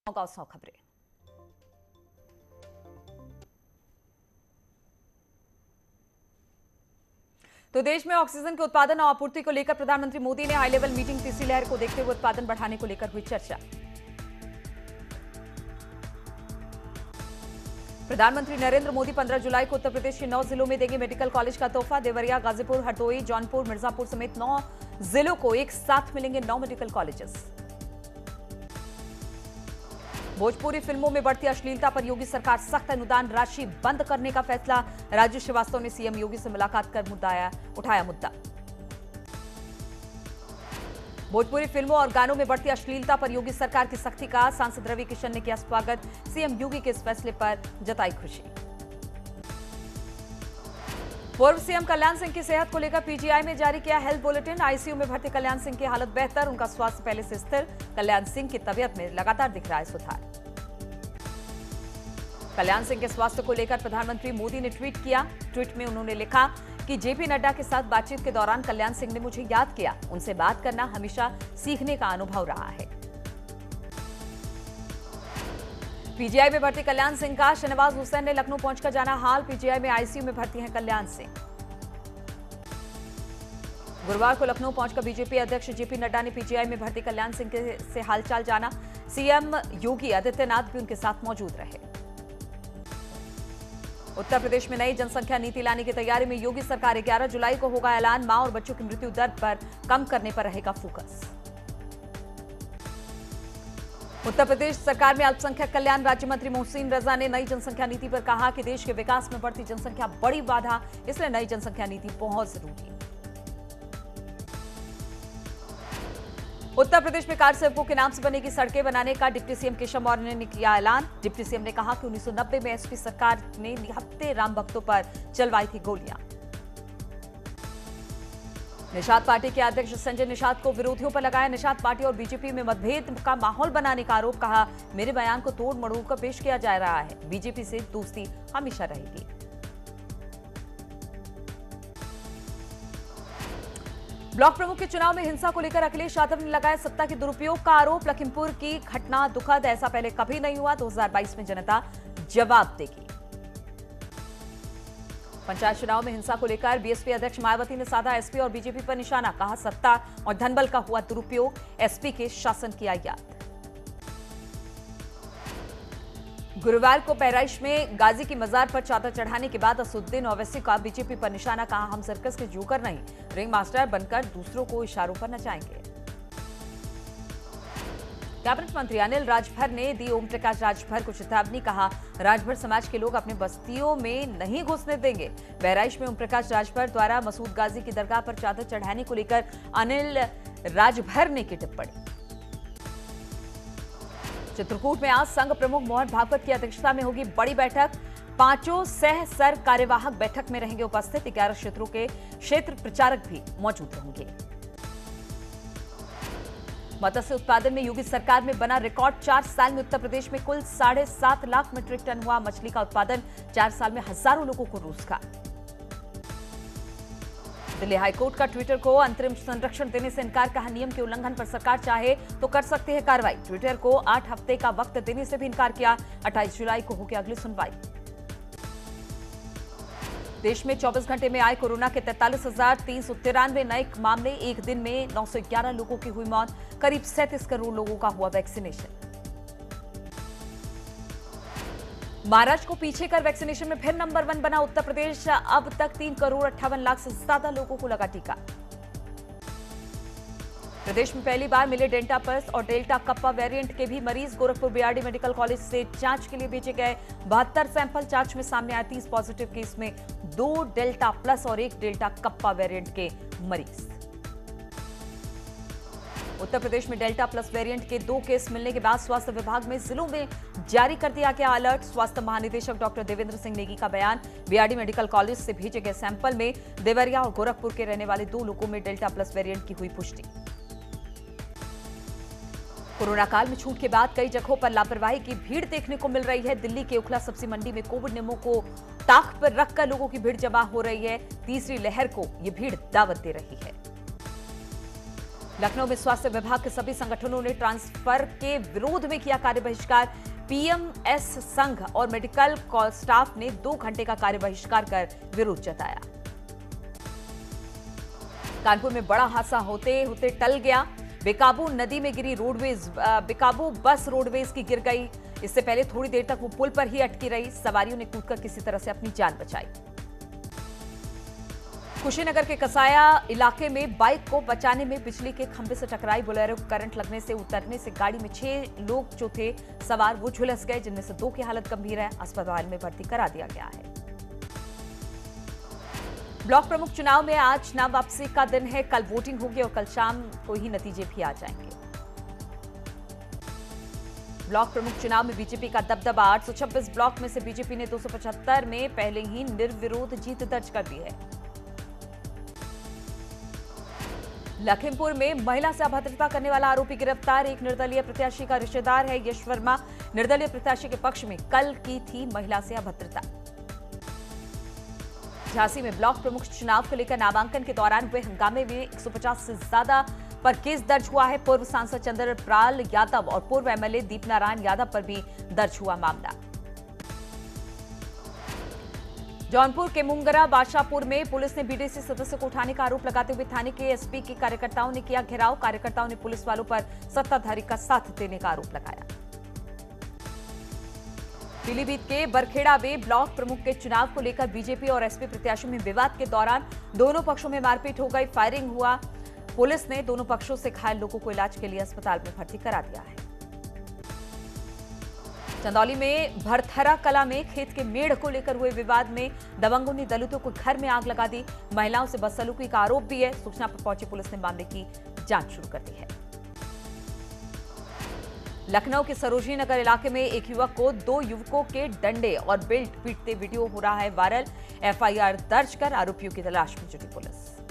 सौ खबरें। तो देश में ऑक्सीजन के उत्पादन और आपूर्ति को लेकर प्रधानमंत्री मोदी ने हाई लेवल मीटिंग तीसरी लहर को देखते हुए उत्पादन बढ़ाने को लेकर हुई चर्चा। प्रधानमंत्री नरेंद्र मोदी 15 जुलाई को उत्तर प्रदेश के 9 जिलों में देंगे मेडिकल कॉलेज का तोहफा। देवरिया, गाजीपुर, हरदोई, जौनपुर, मिर्जापुर समेत 9 जिलों को एक साथ मिलेंगे 9 मेडिकल कॉलेजेस। भोजपुरी फिल्मों में बढ़ती अश्लीलता पर योगी सरकार सख्त अनुदान राशि बंद करने का फैसला। राजू श्रीवास्तव ने सीएम योगी से मुलाकात कर उठाया मुद्दा। भोजपुरी फिल्मों और गानों में बढ़ती अश्लीलता पर योगी सरकार की सख्ती का सांसद रवि किशन ने किया स्वागत। सीएम योगी के इस फैसले पर जताई खुशी। पूर्व सीएम कल्याण सिंह की सेहत को लेकर पीजीआई में जारी किया हेल्थ बुलेटिन। आईसीयू में भर्ती कल्याण सिंह की हालत बेहतर, उनका स्वास्थ्य पहले से स्थिर। कल्याण सिंह की तबीयत में लगातार दिख रहा है सुधार। कल्याण सिंह के स्वास्थ्य को लेकर प्रधानमंत्री मोदी ने ट्वीट किया। ट्वीट में उन्होंने लिखा कि जेपी नड्डा के साथ बातचीत के दौरान कल्याण सिंह ने मुझे याद किया। उनसे बात करना हमेशा सीखने का अनुभव रहा है। पीजीआई में भर्ती कल्याण सिंह का शहनवाज हुसैन ने लखनऊ पहुंचकर जाना हाल। पीजीआई में आईसीयू में भर्ती हैं कल्याण सिंह। गुरुवार को लखनऊ पहुंचकर बीजेपी अध्यक्ष जेपी नड्डा ने पीजीआई में भर्ती कल्याण सिंह से हालचाल जाना। सीएम योगी आदित्यनाथ भी उनके साथ मौजूद रहे। उत्तर प्रदेश में नई जनसंख्या नीति लाने की तैयारी में योगी सरकार। 11 जुलाई को होगा ऐलान। मां और बच्चों की मृत्यु दर पर कम करने पर रहेगा फोकस। उत्तर प्रदेश सरकार में अल्पसंख्यक कल्याण राज्य मंत्री मोहसिन रजा ने नई जनसंख्या नीति पर कहा कि देश के विकास में बढ़ती जनसंख्या बड़ी बाधा, इसलिए नई जनसंख्या नीति बहुत जरूरी है। उत्तर प्रदेश में कार सेवकों के नाम से बनेगी सड़कें बनाने का डिप्टी सीएम केशव मौर्य ने किया ऐलान। डिप्टी सीएम ने कहा कि 1990 में एसपी सरकार ने निहत्थे राम भक्तों पर चलवाई थी गोलियां। निषाद पार्टी के अध्यक्ष संजय निषाद को विरोधियों पर लगाया निषाद पार्टी और बीजेपी में मतभेद का माहौल बनाने का आरोप। कहा मेरे बयान को तोड़ मरोड़ कर पेश किया जा रहा है। बीजेपी से दोस्ती हमेशा रहेगी। ब्लॉक प्रमुख के चुनाव में हिंसा को लेकर अखिलेश यादव ने लगाया सत्ता के दुरुपयोग का आरोप। लखीमपुर की घटना दुखद, ऐसा पहले कभी नहीं हुआ। 2022 में जनता जवाब देगी। पंचायत चुनाव में हिंसा को लेकर बीएसपी अध्यक्ष मायावती ने साधा एसपी और बीजेपी पर निशाना। कहा सत्ता और धनबल का हुआ दुरुपयोग, एसपी के शासन की याद। गुरुवार को बहराइच में गाजी की मजार पर चादर चढ़ाने के बाद असुद्दीन ओवैसी का बीजेपी पर निशाना। कहा हम सर्कस के जोकर नहीं, रिंग मास्टर बनकर दूसरों को इशारों पर नचाएंगे। कैबिनेट मंत्री अनिल राजभर ने दी ओम प्रकाश राजभर को चेतावनी। कहा राजभर समाज के लोग अपने बस्तियों में नहीं घुसने देंगे। बहराइच में ओम प्रकाश राजभर द्वारा मसूद गाजी की दरगाह पर चादर चढ़ाने को लेकर अनिल राजभर ने की टिप्पणी। चित्रकूट में आज संघ प्रमुख मोहन भागवत की अध्यक्षता में होगी बड़ी बैठक। 5 सह सर कार्यवाहक बैठक में रहेंगे उपस्थित। 11 क्षेत्रों के क्षेत्र प्रचारक भी मौजूद रहेंगे। मत्स्य उत्पादन में योगी सरकार में बना रिकॉर्ड। 4 साल में उत्तर प्रदेश में कुल 7.5 लाख मीट्रिक टन हुआ मछली का उत्पादन। 4 साल में हजारों लोगों को रोजगार। दिल्ली हाईकोर्ट का ट्विटर को अंतरिम संरक्षण देने से इनकार। कहा नियम के उल्लंघन पर सरकार चाहे तो कर सकती है कार्रवाई। ट्विटर को 8 हफ्ते का वक्त देने से भी इनकार किया। 28 जुलाई को होगी अगली सुनवाई। देश में 24 घंटे में आए कोरोना के 43,393 नए मामले। एक दिन में 911 लोगों की हुई मौत। करीब 37 करोड़ लोगों का हुआ वैक्सीनेशन। महाराष्ट्र को पीछे कर वैक्सीनेशन में फिर नंबर 1 बना उत्तर प्रदेश। अब तक 3,58,00,000 से ज्यादा लोगों को लगा टीका। प्रदेश में पहली बार मिले डेल्टा प्लस और डेल्टा कप्पा वेरिएंट के भी मरीज। गोरखपुर बीआरडी मेडिकल कॉलेज से जांच के लिए भेजे गए 72 सैंपल। जांच में सामने आए 30 पॉजिटिव केस में 2 डेल्टा प्लस और 1 डेल्टा कप्पा वेरिएंट के मरीज। उत्तर प्रदेश में डेल्टा प्लस वेरिएंट के 2 केस मिलने के बाद स्वास्थ्य विभाग में जिलों में जारी कर दिया गया अलर्ट। स्वास्थ्य महानिदेशक डॉक्टर देवेंद्र सिंह नेगी का बयान। बीआरडी मेडिकल कॉलेज से भेजे गए सैंपल में देवरिया और गोरखपुर के रहने वाले 2 लोगों में डेल्टा प्लस वेरिएंट की हुई पुष्टि। कोरोना काल में छूट के बाद कई जगहों पर लापरवाही की भीड़ देखने को मिल रही है। दिल्ली के उखला सब्जी मंडी में कोविड नियमों को ताक पर रखकर लोगों की भीड़ जमा हो रही है। तीसरी लहर को यह भीड़ दावत दे रही है। लखनऊ में स्वास्थ्य विभाग के सभी संगठनों ने ट्रांसफर के विरोध में किया कार्य बहिष्कार। पीएमएस संघ और मेडिकल स्टाफ ने 2 घंटे का कार्य बहिष्कार कर विरोध जताया। कानपुर में बड़ा हादसा होते होते टल गया। बेकाबू नदी में गिरी बेकाबू बस रोडवेज की गिर गई। इससे पहले थोड़ी देर तक वो पुल पर ही अटकी रही। सवारियों ने कूदकर किसी तरह से अपनी जान बचाई। कुशीनगर के कसाया इलाके में बाइक को बचाने में बिजली के खंभे से टकराई बोलेरो। करंट लगने से उतरने से गाड़ी में 6 लोग जो थे सवार वो झुलस गए, जिनमें से 2 की हालत गंभीर है। अस्पताल में भर्ती करा दिया गया है। ब्लॉक प्रमुख चुनाव में आज नाम वापसी का दिन है। कल वोटिंग होगी और कल शाम को ही नतीजे भी आ जाएंगे। ब्लॉक प्रमुख चुनाव में बीजेपी का दबदबा। 826 ब्लॉक में से बीजेपी ने 275 में पहले ही निर्विरोध जीत दर्ज कर दी है। लखीमपुर में महिला से अभद्रता करने वाला आरोपी गिरफ्तार। एक निर्दलीय प्रत्याशी का रिश्तेदार है यश वर्मा। निर्दलीय प्रत्याशी के पक्ष में कल की थी महिला से अभद्रता। झांसी में ब्लॉक प्रमुख चुनाव को लेकर नामांकन के दौरान हुए हंगामे में 150 से ज्यादा पर केस दर्ज हुआ है। पूर्व सांसद चंद्रपाल यादव और पूर्व एमएलए दीपनारायण यादव पर भी दर्ज हुआ मामला। जौनपुर के मुंगरा बादशाहपुर में पुलिस ने बीडीसी सदस्य को उठाने का आरोप लगाते हुए थाने के एसपी के कार्यकर्ताओं ने किया घेराव। कार्यकर्ताओं ने पुलिस वालों पर सत्ताधारी का साथ देने का आरोप लगाया। पीलीभीत के बरखेड़ा में ब्लॉक प्रमुख के चुनाव को लेकर बीजेपी और एसपी प्रत्याशियों में विवाद के दौरान दोनों पक्षों में मारपीट हो गई, फायरिंग हुआ। पुलिस ने दोनों पक्षों से घायल लोगों को इलाज के लिए अस्पताल में भर्ती करा दिया है। चंदौली में भरथरा कला में खेत के मेढ़ को लेकर हुए विवाद में दबंगों ने दलितों को घर में आग लगा दी। महिलाओं से बदसलूकी का आरोप भी है। सूचना पर पहुंची पुलिस ने मामले की जांच शुरू कर दी है। लखनऊ के सरोजनी नगर इलाके में एक युवक को 2 युवकों के डंडे और बेल्ट पीटते वीडियो हो रहा है वायरल। एफआईआर दर्ज कर आरोपियों की तलाश में जुटी पुलिस।